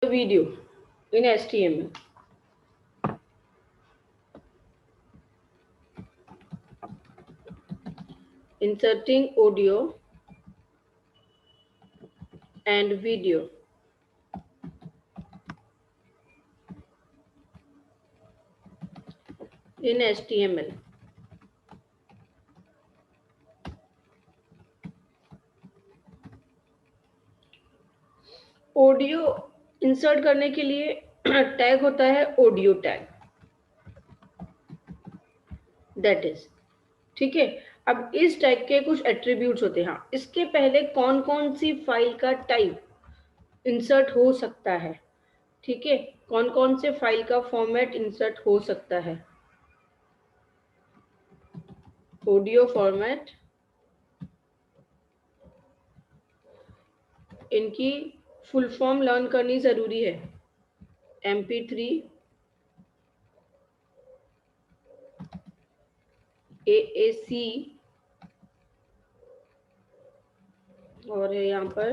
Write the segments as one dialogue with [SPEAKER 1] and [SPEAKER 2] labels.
[SPEAKER 1] video in HTML. Inserting audio and video. In HTML. Audio insert करने के लिए tag होता है ऑडियो टैग, दैट इज, ठीक है। अब इस टैग के कुछ एट्रीब्यूट्स होते हैं। हाँ, इसके पहले कौन कौन सी फाइल का टाइप इंसर्ट हो सकता है, ठीक है, कौन कौन से फाइल का फॉर्मेट इंसर्ट हो सकता है। ऑडियो फॉर्मेट, इनकी फुल फॉर्म लर्न करनी जरूरी है। MP3, AAC और यहाँ पर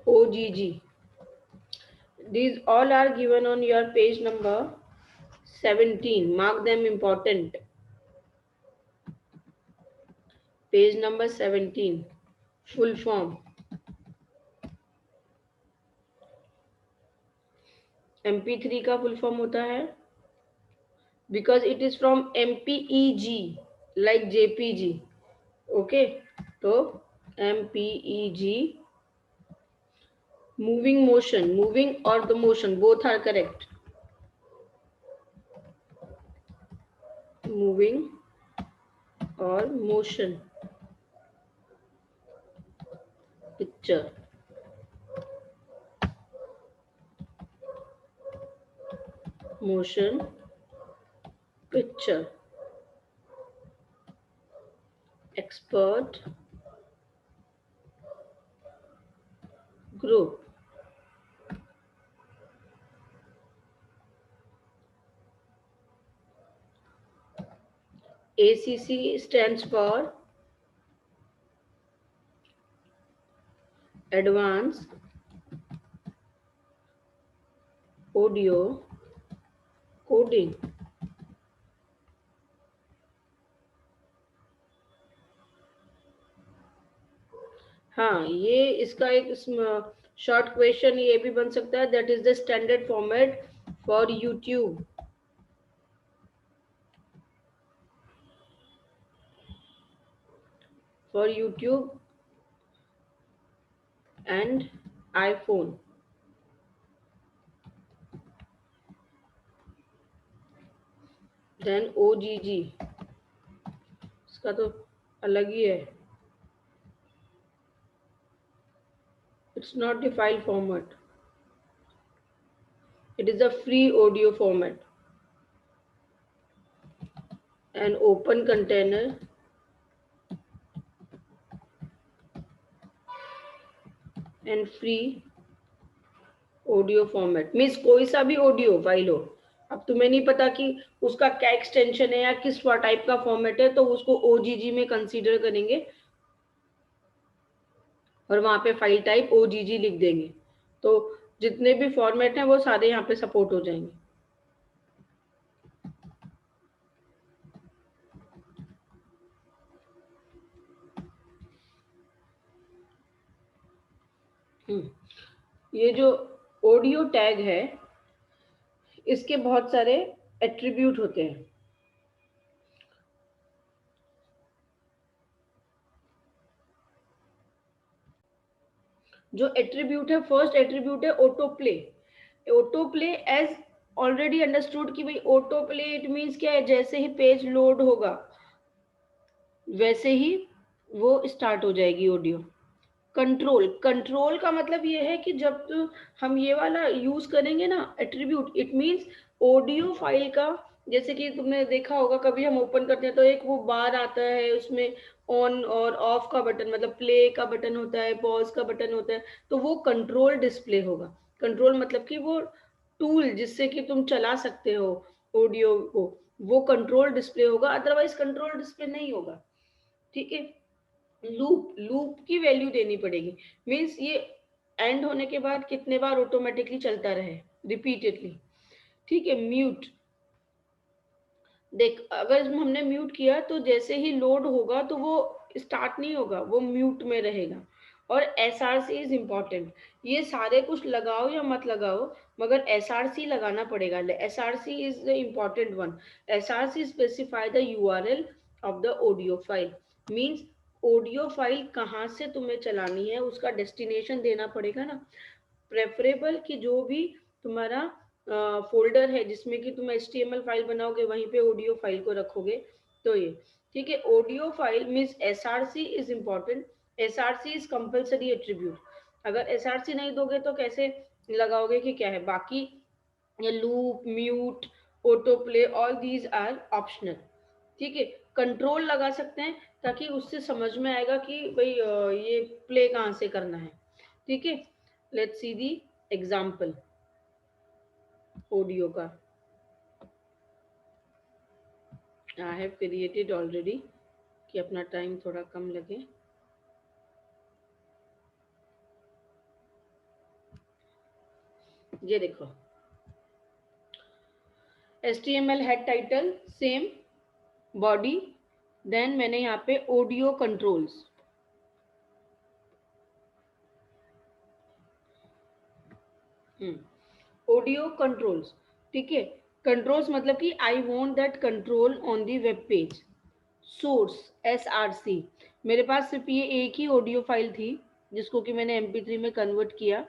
[SPEAKER 1] OGG. These all are given on your page number 17. Mark them important. Page number 17. Full form. MP3 का full form होता है, because it is from MPEG, like JPG. Okay, तो MPEG. Moving motion, moving or the motion, both are correct. Moving or motion picture. Motion picture. Expert group. ACC stands for Advanced Audio Coding. हाँ, ये इसका एक short question ये भी बन सकता है, that is the standard format for YouTube. For YouTube and iPhone. Then OGG, इसका तो अलग ही है, it's not the file format, it is a free audio format. An open container and free audio format means कोई सा भी audio file हो। अब तुम्हें नहीं पता कि उसका क्या एक्सटेंशन है या किस टाइप का फॉर्मेट है, तो उसको OGG में कंसीडर करेंगे और वहां पे फाइल टाइप OGG लिख देंगे, तो जितने भी फॉर्मेट हैं वो सारे यहाँ पे सपोर्ट हो जाएंगे। ये जो ऑडियो टैग है इसके बहुत सारे एट्रीब्यूट होते हैं। जो एट्रीब्यूट है, फर्स्ट एट्रीब्यूट है auto play. Auto play as already understood कि भाई ऑटो प्ले इट मीन्स क्या है, जैसे ही पेज लोड होगा वैसे ही वो स्टार्ट हो जाएगी ऑडियो। कंट्रोल, कंट्रोल का मतलब ये है कि जब तो हम ये वाला यूज करेंगे ना attribute, it means audio file का, जैसे कि तुमने देखा होगा कभी हम ओपन करते हैं तो एक वो बार आता है, उसमें ऑन और ऑफ का बटन, मतलब प्ले का बटन होता है, पॉज का बटन होता है, तो वो कंट्रोल डिस्प्ले होगा। कंट्रोल मतलब कि वो टूल जिससे कि तुम चला सकते हो ऑडियो को, वो कंट्रोल डिस्प्ले होगा, अदरवाइज कंट्रोल डिस्प्ले नहीं होगा, ठीक है। लूप, लूप की वैल्यू देनी पड़ेगी, मीन्स ये एंड होने के बाद कितने बार ऑटोमेटिकली चलता रहे रिपीटेडली। ठीक है, म्यूट, देख अगर हमने म्यूट किया तो जैसे ही लोड होगा तो वो स्टार्ट नहीं होगा, वो म्यूट में रहेगा। और SRC इज इम्पॉर्टेंट, ये सारे कुछ लगाओ या मत लगाओ मगर SRC लगाना पड़ेगा। SRC is the important one. SRC specify the URL of the audio file, means audio file कहाँ से तुम्हें चलानी है उसका डेस्टिनेशन देना पड़ेगा ना। प्रेफरेबल कि जो भी तुम्हारा फोल्डर है जिसमें कि तुम HTML फाइल बनाओगे वहीं पे ऑडियो फाइल को रखोगे। तो ये ठीक है, audio file means SRC is important. SRC is compulsory attribute. अगर SRC नहीं दोगे तो कैसे लगाओगे कि क्या है, बाकी ये loop, mute, auto play, all these are optional. ठीक है, कंट्रोल लगा सकते हैं ताकि उससे समझ में आएगा कि भाई ये प्ले कहाँ से करना है। ठीक है, let's see the example audio का। आई हैव क्रिएटेड ऑलरेडी कि अपना टाइम थोड़ा कम लगे। ये देखो HTML head title same, body, then मैंने यहाँ पे ऑडियो कंट्रोल्स, ऑडियो कंट्रोल्स। ठीक है, कंट्रोल्स मतलब कि I want that control on the web page. Source SRC, मेरे पास सिर्फ ये एक ही ऑडियो फाइल थी जिसको कि मैंने MP3 में कन्वर्ट किया।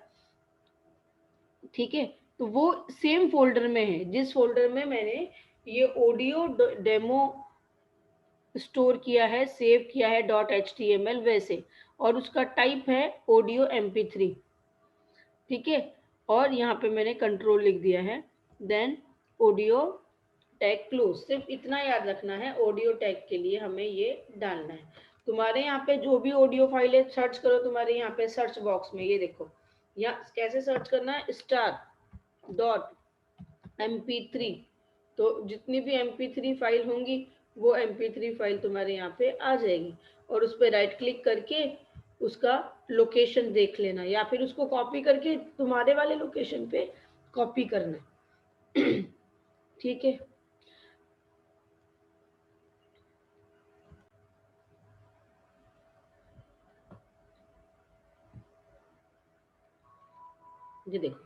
[SPEAKER 1] ठीक है, तो वो सेम फोल्डर में है जिस फोल्डर में मैंने ये ऑडियो डेमो स्टोर किया है, सेव किया है .html वैसे, और उसका टाइप है ऑडियो MP3। ठीक है, और यहाँ पे मैंने कंट्रोल लिख दिया है, देन ऑडियो टैग क्लोज। सिर्फ इतना याद रखना है, ऑडियो टैग के लिए हमें ये डालना है। तुम्हारे यहाँ पे जो भी ऑडियो फाइल है सर्च करो, तुम्हारे यहाँ पे सर्च बॉक्स में ये देखो, यहाँ कैसे सर्च करना है, star.mp3। तो जितनी भी MP3 फाइल होंगी वो MP3 फाइल तुम्हारे यहाँ पे आ जाएगी, और उस पर राइट क्लिक करके उसका लोकेशन देख लेना या फिर उसको कॉपी करके तुम्हारे वाले लोकेशन पे कॉपी करना। ठीक है, ये देखो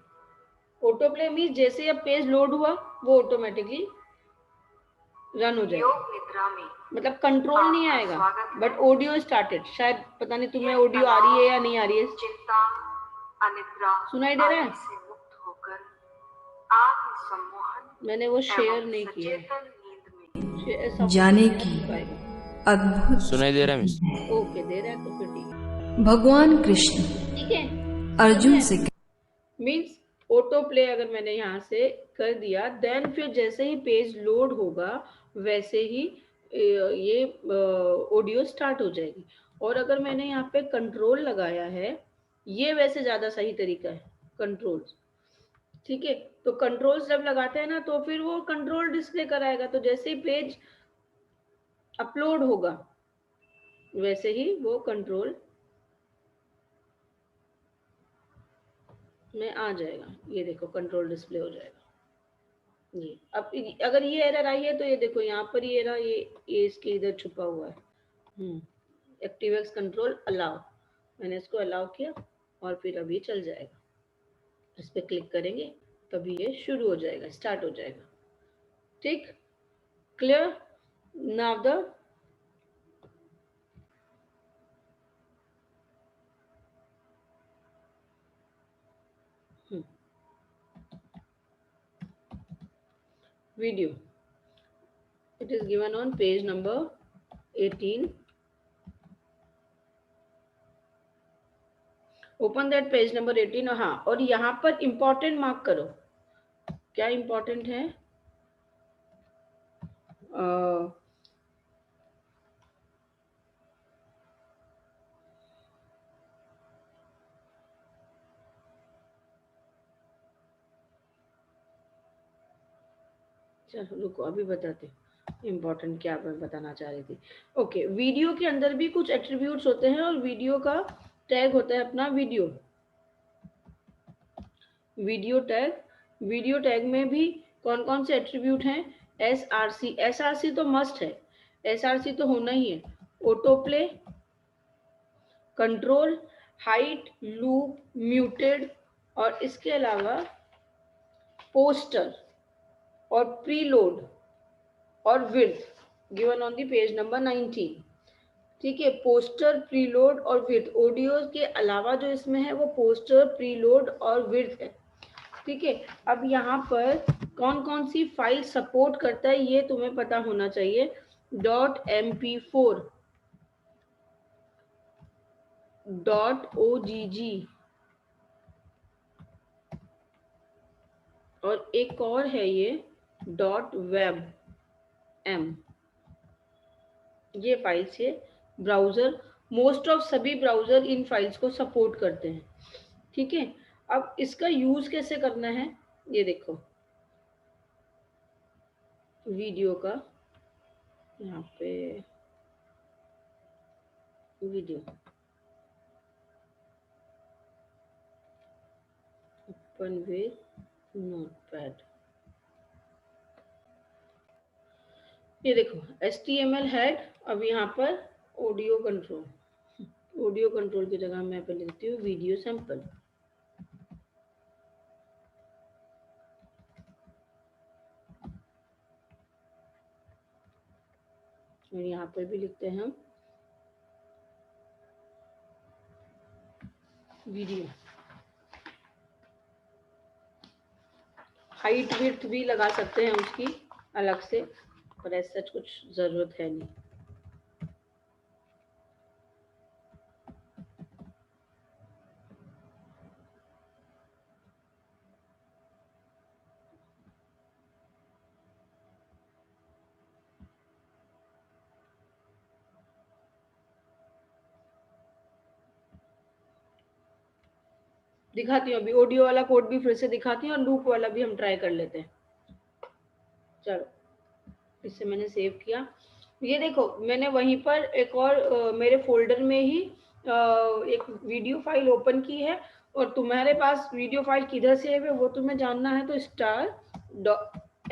[SPEAKER 1] ऑटो प्ले मीन्स जैसे अब पेज लोड हुआ वो ऑटोमेटिकली रन हो जाएगा, मतलब कंट्रोल नहीं आएगा बट ऑडियो स्टार्टेड। शायद पता नहीं तुम्हें ऑडियो आ रही है या नहीं आ रही है, चिंता अनिद्रा सुनाई दे रहा है? मैंने वो शेयर नहीं किया है
[SPEAKER 2] जाने की अद्भुत
[SPEAKER 3] सुनाई दे रहा है?
[SPEAKER 1] ओके दे रहा है तो फिर ठीक है।
[SPEAKER 2] भगवान कृष्ण
[SPEAKER 1] ठीक है,
[SPEAKER 2] अर्जुन से
[SPEAKER 1] मीन्स ऑटो प्ले अगर मैंने यहाँ से कर दिया देन फिर जैसे ही पेज लोड होगा वैसे ही ये ऑडियो स्टार्ट हो जाएगी। और अगर मैंने यहाँ पे कंट्रोल लगाया है, ये वैसे ज्यादा सही तरीका है कंट्रोल। ठीक है, तो कंट्रोल जब लगाते हैं ना तो फिर वो कंट्रोल डिस्प्ले कराएगा, तो जैसे ही पेज अपलोड होगा वैसे ही वो कंट्रोल में आ जाएगा। ये देखो कंट्रोल डिस्प्ले हो जाएगा। ये अब अगर ये एरर आई है तो ये देखो यहाँ पर ये एरर, ये इसके इधर छुपा हुआ है। एक्टिवेक्स कंट्रोल अलाउ, मैंने इसको अलाउ किया और फिर अभी चल जाएगा। इस पर क्लिक करेंगे तभी ये शुरू हो जाएगा, स्टार्ट हो जाएगा। ठीक, clear now the video. It is given on page number 18. Open that page number 18। हाँ, और यहाँ पर important मार्क करो। क्या important है? चलो रुको अभी बताते इम्पोर्टेंट क्या मैं बताना चाह रही थी। ओके, वीडियो के अंदर भी कुछ एट्रीब्यूट्स होते हैं और वीडियो का टैग होता है अपना video. Video tag, video tag में भी कौन कौन से एट्रीब्यूट हैं? SRC, SRC तो मस्ट है, SRC तो होना ही है। Auto play, control, height, loop, muted, और इसके अलावा पोस्टर और प्रीलोड और width given on the page number 19। ठीक है, पोस्टर, प्रीलोड और विड्थ, ऑडियो के अलावा जो इसमें है वो पोस्टर, प्रीलोड और विड्थ है। ठीक है, अब यहाँ पर कौन कौन सी फाइल सपोर्ट करता है ये तुम्हें पता होना चाहिए। .mp4, .ogg, और एक और है ये .webm। ये फाइल्स है ब्राउजर, मोस्ट ऑफ सभी ब्राउजर इन फाइल्स को सपोर्ट करते हैं। ठीक है, अब इसका यूज कैसे करना है ये देखो। वीडियो का यहाँ पे वीडियो ओपन विद नोटपैड, ये देखो HTML हेड। अब यहाँ पर ऑडियो कंट्रोल, ऑडियो कंट्रोल की जगह मैं पे लिखती हूँ वीडियो सैंपल। और यहाँ पर भी लिखते हैं हम वीडियो। हाइट विड्थ भी लगा सकते हैं उसकी अलग से, पर ऐसा कुछ जरूरत है नहीं। दिखाती हूँ अभी ऑडियो वाला कोड भी फिर से दिखाती हूँ और लूप वाला भी हम ट्राई कर लेते हैं। चलो, इससे मैंने सेव किया। ये देखो मैंने वहीं पर एक और मेरे फोल्डर में ही एक वीडियो फाइल ओपन की है, और तुम्हारे पास वीडियो फाइल किधर सेव है वो तुम्हें जानना है तो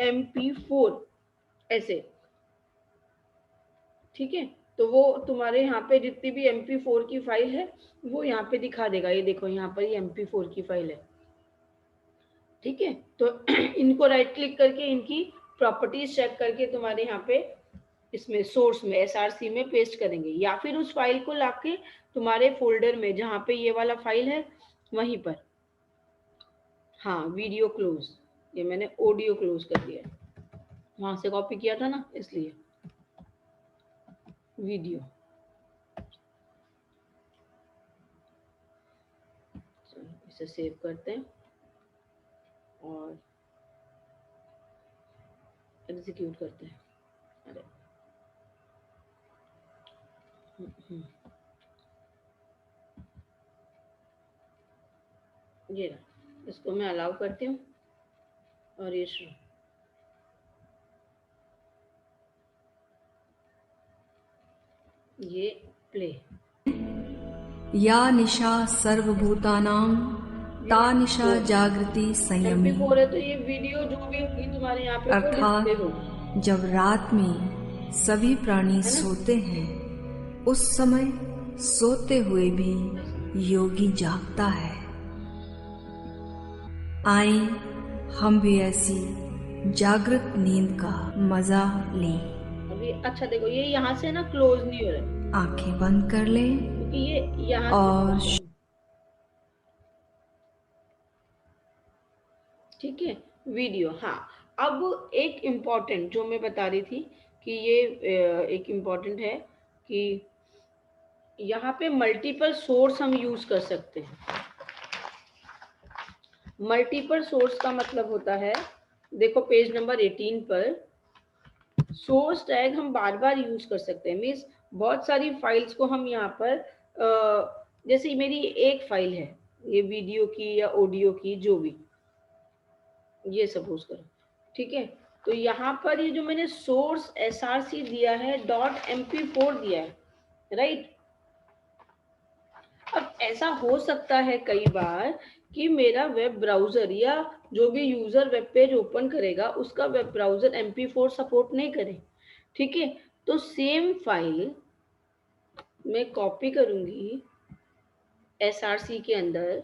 [SPEAKER 1] .mp4 ऐसे। ठीक है, तो वो तुम्हारे यहाँ पे जितनी भी mp4 की फाइल है वो यहाँ पे दिखा देगा। ये देखो यहाँ पर ये mp4 की फाइल है। ठीक है, तो इनको राइट क्लिक करके इनकी प्रॉपर्टीज चेक करके तुम्हारे यहाँ पे इसमें सोर्स में SRC में पेस्ट करेंगे, या फिर उस फाइल को लाके तुम्हारे फोल्डर में जहाँ पे ये वाला फाइल है वहीं पर। हाँ, वीडियो क्लोज, ये मैंने ऑडियो क्लोज कर दिया है, वहां से कॉपी किया था ना इसलिए। वीडियो, इसे सेव करते हैं और एग्जीक्यूट करते हैं। अरे ये रहा, इसको मैं अलाउ करती हूँ और ये शुरू। ये प्ले।
[SPEAKER 2] या निशा सर्वभूतानां ता निशा जागृति संयमी।
[SPEAKER 1] MP4 है तो ये वीडियो जो भी होगी तुम्हारे यहाँ पे वो डिस्प्ले होगी।
[SPEAKER 2] अर्थात जब रात में सभी प्राणी सोते हैं उस समय सोते हुए भी योगी जागता है। आए हम भी ऐसी जागृत नींद का मजा लें।
[SPEAKER 1] अभी अच्छा देखो ये यहाँ से ना क्लोज नहीं हो रहा,
[SPEAKER 2] आंखें बंद कर लें
[SPEAKER 1] क्योंकि ये यहाँ
[SPEAKER 2] और
[SPEAKER 1] ठीक है वीडियो। हाँ, अब एक इम्पॉर्टेंट जो मैं बता रही थी कि ये एक इम्पॉर्टेंट है कि यहाँ पे मल्टीपल सोर्स हम यूज कर सकते हैं। मल्टीपल सोर्स का मतलब होता है, देखो पेज नंबर 18 पर सोर्स टैग हम बार बार यूज कर सकते हैं। मीन्स बहुत सारी फाइल्स को हम यहाँ पर जैसे मेरी एक फाइल है ये वीडियो की या ऑडियो की जो भी, ये सपोज करो। ठीक है, तो यहाँ पर ये जो मैंने सोर्स SRC दिया है .mp4 दिया है, राइट। अब ऐसा हो सकता है कई बार कि मेरा वेब ब्राउजर या जो भी यूजर वेब पेज ओपन करेगा उसका वेब ब्राउजर MP4 सपोर्ट नहीं करे। ठीक है, तो सेम फाइल मैं कॉपी करूंगी SRC के अंदर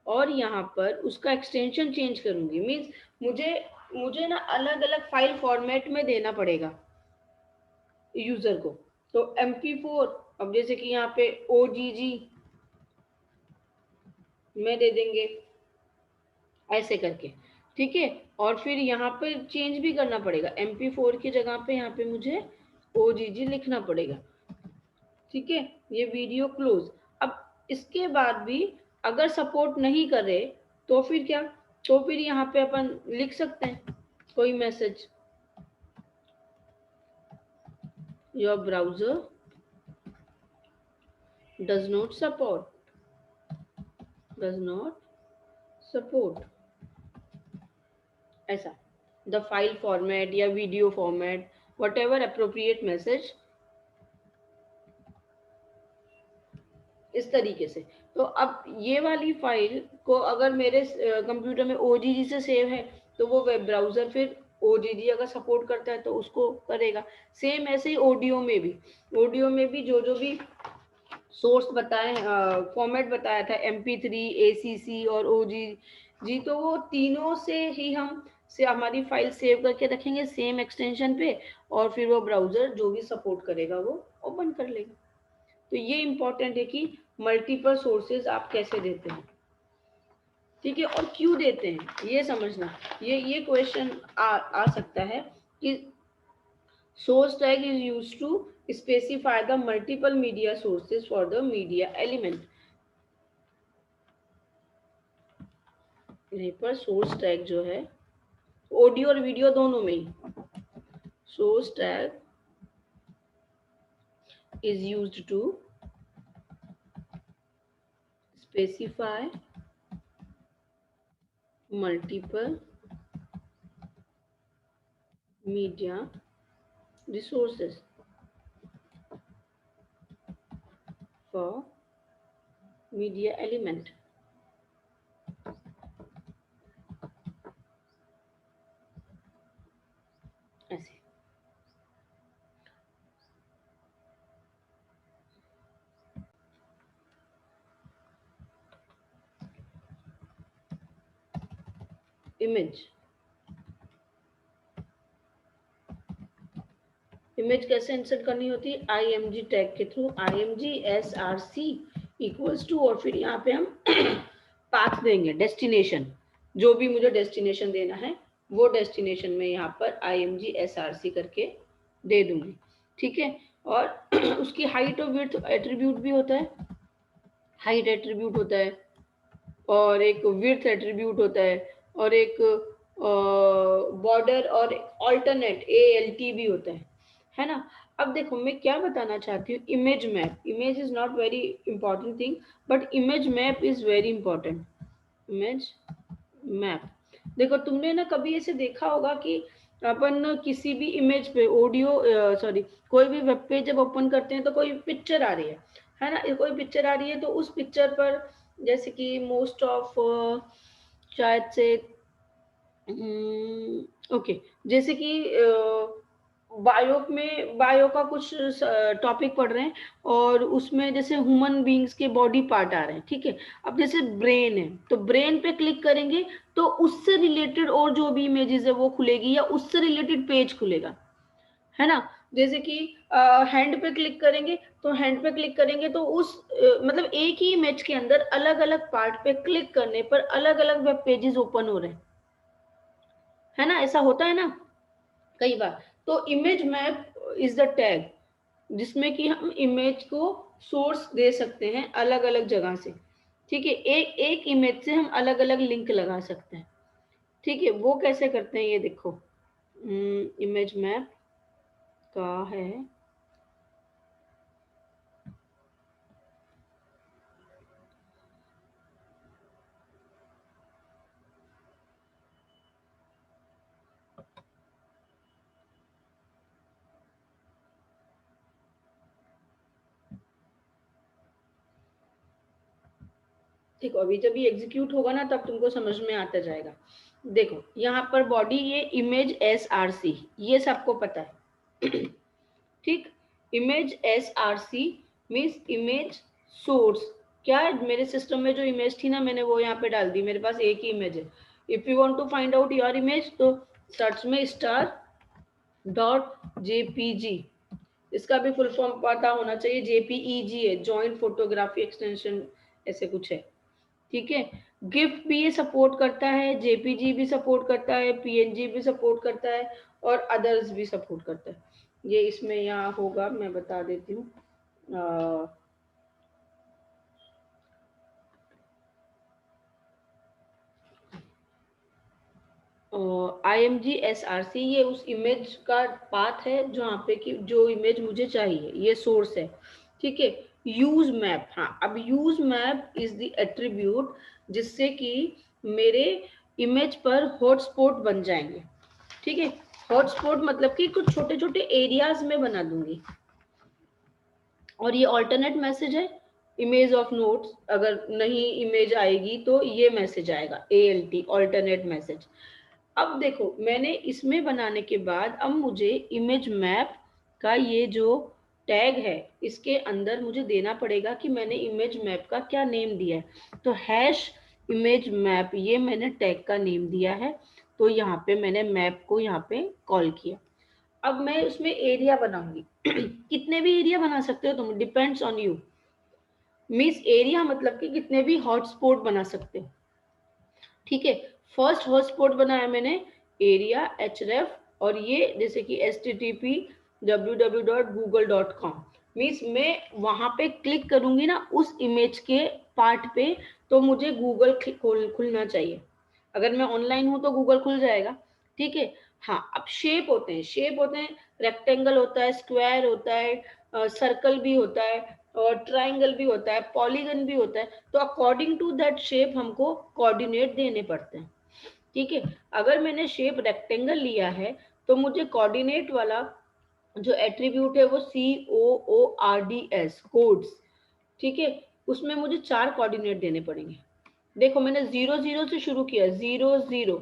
[SPEAKER 1] और यहाँ पर उसका एक्सटेंशन चेंज करूंगी। मीन्स मुझे मुझे ना अलग अलग फाइल फॉर्मेट में देना पड़ेगा यूजर को। तो MP4, अब जैसे कि यहाँ पे OGG में दे देंगे ऐसे करके। ठीक है, और फिर यहाँ पे चेंज भी करना पड़ेगा, MP4 की जगह पे यहाँ पे मुझे OGG लिखना पड़ेगा। ठीक है, ये वीडियो क्लोज। अब इसके बाद भी अगर सपोर्ट नहीं करे तो फिर क्या, तो फिर यहाँ पे अपन लिख सकते हैं कोई message, your browser does not support ऐसा, द फाइल फॉर्मेट या video format, what ever appropriate message, इस तरीके से। तो अब ये वाली फाइल को अगर मेरे कंप्यूटर में OGG से सेव है तो वो वेब ब्राउजर फिर OGG अगर सपोर्ट करता है तो उसको करेगा। सेम ऐसे ही ऑडियो में भी जो भी सोर्स बताए, फॉर्मेट बताया था MP3, ACC और OGG, तो वो तीनों से ही हम से हमारी फाइल सेव करके रखेंगे सेम एक्सटेंशन पे, और फिर वो ब्राउजर जो भी सपोर्ट करेगा वो ओपन कर लेगा। तो ये इंपॉर्टेंट है कि मल्टीपल सोर्सेज आप कैसे देते हैं। ठीक है, और क्यों देते हैं ये समझना। ये क्वेश्चन आ सकता है कि source tag is used to specify the multiple media sources for the media element। यहीं पर सोर्स टैग जो है ऑडियो और वीडियो दोनों में ही, source tag is used to specify multiple media resources for media element। ऐसे इमेज कैसे इंसर्ट करनी होती है, IMG टैग के through, IMG SRC equals to, और फिर यहाँ पे हम पाथ देंगे, डेस्टिनेशन, जो भी मुझे डेस्टिनेशन देना है वो डेस्टिनेशन में यहाँ पर IMG SRC करके दे दूंगी। ठीक है, और उसकी हाइट और विड्थ एट्रीब्यूट भी होता है, हाइट एट्रीब्यूट होता है और एक विड्थ एट्रीब्यूट होता है और एक बॉर्डर और ऑल्टरनेट ALT भी होता है ना। अब देखो मैं क्या बताना चाहती हूँ, image map, image is not very important thing but image map is very important. Image map, देखो तुमने ना कभी ऐसे देखा होगा कि अपन किसी भी इमेज पे ऑडियो सॉरी कोई भी वेब पेज जब ओपन करते हैं तो कोई पिक्चर आ रही है ना, कोई पिक्चर आ रही है तो उस पिक्चर पर जैसे कि मोस्ट ऑफ शायद से ओके, जैसे कि बायो का कुछ टॉपिक पढ़ रहे हैं और उसमें जैसे ह्यूमन बींग्स के बॉडी पार्ट आ रहे हैं। ठीक है, अब जैसे ब्रेन है तो ब्रेन पे क्लिक करेंगे तो उससे रिलेटेड और जो भी इमेजेस है वो खुलेगी या उससे रिलेटेड पेज खुलेगा, है ना। जैसे कि हैंड पे क्लिक करेंगे तो हैंड पे क्लिक करेंगे तो उस मतलब एक ही इमेज के अंदर अलग अलग पार्ट पे क्लिक करने पर अलग अलग वेब पेजेस ओपन हो रहे हैं, है ना, ऐसा होता है ना कई बार। तो image map is the tag जिसमें कि हम इमेज को सोर्स दे सकते हैं अलग अलग जगह से। ठीक है, एक एक इमेज से हम अलग अलग लिंक लगा सकते हैं। ठीक है, वो कैसे करते हैं ये देखो, इमेज मैप का है देखो अभी जब ये एग्जीक्यूट होगा ना तब तुमको समझ में आता जाएगा। देखो यहाँ पर बॉडी ये इमेज SRC, ये सबको पता है ठीक। Image SRC means image source. क्या है, मेरे सिस्टम में जो इमेज थी ना मैंने वो यहाँ पे डाल दी, मेरे पास एक ही इमेज है। If you want to find out your image तो सर्च में star.jpg, इसका भी फुल फॉर्म पता होना चाहिए, JPEG है, जॉइंट फोटोग्राफी एक्सटेंशन ऐसे कुछ है, ठीक है। गिफ भी ये सपोर्ट करता है, JPG भी सपोर्ट करता है, PNG भी सपोर्ट करता है और अदर्स भी सपोर्ट करता है। ये इसमें यहाँ होगा, मैं बता देती हूँ। IMG SRC ये उस इमेज का पाथ है जहाँ पे कि जो इमेज मुझे चाहिए, ये सोर्स है, ठीक है। यूज मैप, हाँ अब use map is the attribute जिससे कि मेरे इमेज पर हॉटस्पॉट बन जाएंगे, ठीक है। हॉटस्पॉट मतलब कि कुछ छोटे छोटे एरियाज में बना दूंगी। और ये ऑल्टरनेट मैसेज है, इमेज ऑफ नोट्स, अगर नहीं इमेज आएगी तो ये मैसेज आएगा, ALT ऑल्टरनेट मैसेज। अब देखो मैंने इसमें बनाने के बाद अब मुझे इमेज मैप का ये जो टैग है इसके अंदर मुझे देना पड़ेगा कि मैंने इमेज मैप का क्या नेम दिया है। तो हैश इमेज मैप ये मैंने टैग का नेम दिया है। तो यहाँ पे मैंने मैप को यहाँ पे कॉल किया। अब मैं उसमें एरिया बनाऊंगी कितने भी एरिया बना सकते हो तुम, depends on you. Means area मतलब कि कितने भी हॉटस्पॉट बना सकते हो, ठीक है। फर्स्ट हॉटस्पॉट बनाया मैंने एरिया href, और ये जैसे कि http www.google.com, मीन्स मैं वहां पे क्लिक करूंगी ना उस इमेज के पार्ट पे तो मुझे गूगल खुलना चाहिए। अगर मैं ऑनलाइन हूं तो गूगल खुल जाएगा, ठीक है। हाँ अब शेप होते हैं, शेप होते हैं, रेक्टेंगल होता है, स्क्वायर होता है, सर्कल भी होता है और ट्राइंगल भी होता है, पॉलीगन भी होता है। तो अकॉर्डिंग टू दैट शेप हमको कोऑर्डिनेट देने पड़ते हैं, ठीक है। अगर मैंने शेप रेक्टेंगल लिया है तो मुझे कोऑर्डिनेट वाला जो एट्रीब्यूट है वो COORDS कोड्स, ठीक है। उसमें मुझे 4 कोऑर्डिनेट देने पड़ेंगे। देखो मैंने 0 0 से शुरू किया, 0 0,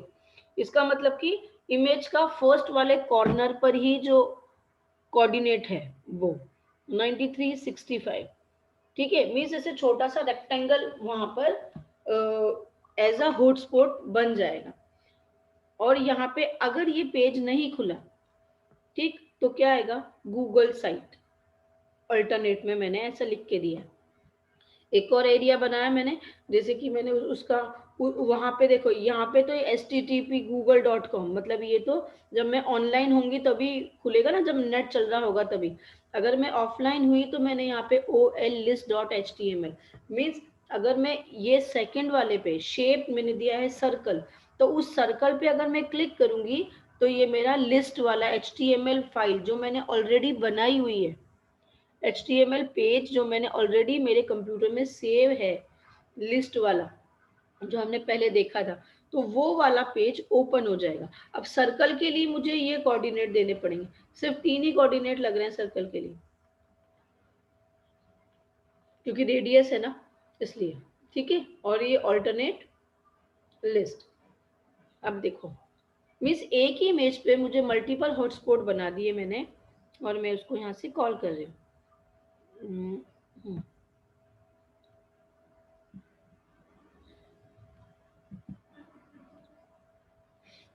[SPEAKER 1] इसका मतलब कि इमेज का फर्स्ट वाले कॉर्नर पर ही जो कोऑर्डिनेट है वो 93 65, ठीक है। मीन्स ऐसे छोटा सा रेक्टेंगल वहां पर एज अ हॉटस्पॉट बन जाएगा। और यहाँ पे अगर ये पेज नहीं खुला, ठीक, तो क्या आएगा, गूगल साइट अल्टरनेट में मैंने ऐसा लिख के दिया। एक और एरिया बनाया मैंने, जैसे कि मैंने उसका वहां पे देखो, यहाँ पे तो http google.com, मतलब ये तो जब मैं ऑनलाइन होंगी तभी खुलेगा ना, जब नेट चल रहा होगा तभी। अगर मैं ऑफलाइन हुई तो मैंने यहाँ पे OLlist.html, मीन्स अगर मैं ये सेकंड वाले पे शेप मैंने दिया है सर्कल, तो उस सर्कल पे अगर मैं क्लिक करूंगी तो ये मेरा लिस्ट वाला HTML फाइल जो मैंने ऑलरेडी बनाई हुई है, HTML पेज जो मैंने ऑलरेडी मेरे कंप्यूटर में सेव है, लिस्ट वाला जो हमने पहले देखा था, तो वो वाला पेज ओपन हो जाएगा। अब सर्कल के लिए मुझे ये कोऑर्डिनेट देने पड़ेंगे, सिर्फ 3 ही कोऑर्डिनेट लग रहे हैं सर्कल के लिए, क्योंकि रेडियस है ना इसलिए, ठीक है। और ये ऑल्टरनेट लिस्ट। अब देखो मीन्स एक ही इमेज पे मुझे मल्टीपल हॉटस्पॉट बना दिए मैंने, और मैं उसको यहाँ से कॉल कर रही हूँ।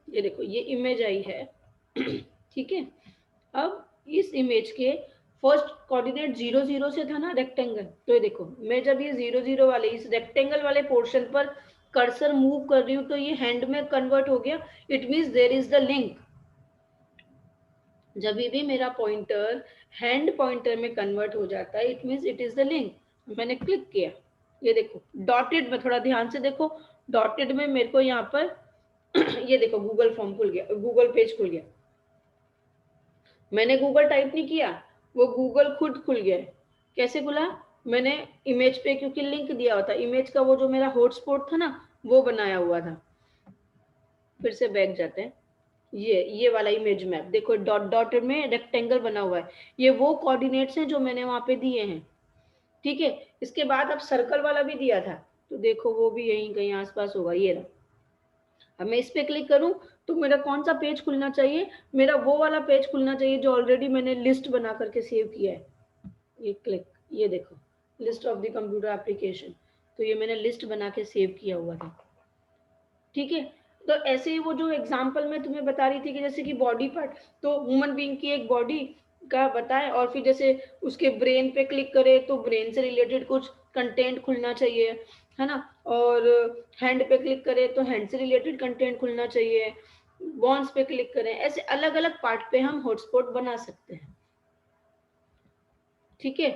[SPEAKER 1] ये देखो ये इमेज आई है ठीक है। अब इस इमेज के फर्स्ट कोऑर्डिनेट 0 0 से था ना रेक्टेंगल, तो ये देखो मैं जब ये 0 0 वाले इस रेक्टेंगल वाले पोर्शन पर कर्सर मूव कर रही हूँ तो ये हैंड में कन्वर्ट हो गया, it means there is the link. जब भी मेरा पॉइंटर हैंड पॉइंटर में कन्वर्ट हो जाता है it means it is the link. मैंने क्लिक किया, ये देखो डॉटेड में, थोड़ा ध्यान से देखो, डॉटेड में मेरे को यहाँ पर ये देखो गूगल फॉर्म खुल गया, गूगल पेज खुल गया। मैंने गूगल टाइप नहीं किया, वो गूगल खुद खुल गया है। कैसे खुला, मैंने इमेज पे क्योंकि लिंक दिया हुआ था, इमेज का वो जो मेरा हॉटस्पॉट था ना वो बनाया हुआ था। फिर से बैक जाते हैं, ये वाला इमेज मैप देखो, डॉट डॉट में रेक्टेंगल बना हुआ है, ये वो कोऑर्डिनेट्स हैं जो मैंने वहां पे दिए हैं, ठीक है। इसके बाद अब सर्कल वाला भी दिया था, तो देखो वो भी यहीं कहीं आसपास होगा, ये रहा। अब मैं इस पे क्लिक करूं तो मेरा कौन सा पेज खुलना चाहिए, मेरा वो वाला पेज खुलना चाहिए जो ऑलरेडी मैंने लिस्ट बना करके सेव किया है। ये क्लिक, ये देखो list of the computer application, तो ये मैंने लिस्ट बना के सेव किया हुआ था। ठीक है, तो ऐसे ही वो जो एग्जांपल मैं तुम्हें बता रही थी कि जैसे कि बॉडी पार्ट, तो ह्यूमन बीइंग की एक बॉडी का बताएं, और फिर जैसे उसके ब्रेन पे क्लिक करे तो ब्रेन से रिलेटेड कुछ कंटेंट खुलना चाहिए, है ना, और हैंड पे क्लिक करे तो हैंड से रिलेटेड कंटेंट खुलना चाहिए, बॉन्स पे क्लिक करें, ऐसे अलग अलग पार्ट पे हम हॉटस्पॉट बना सकते हैं। ठीक है,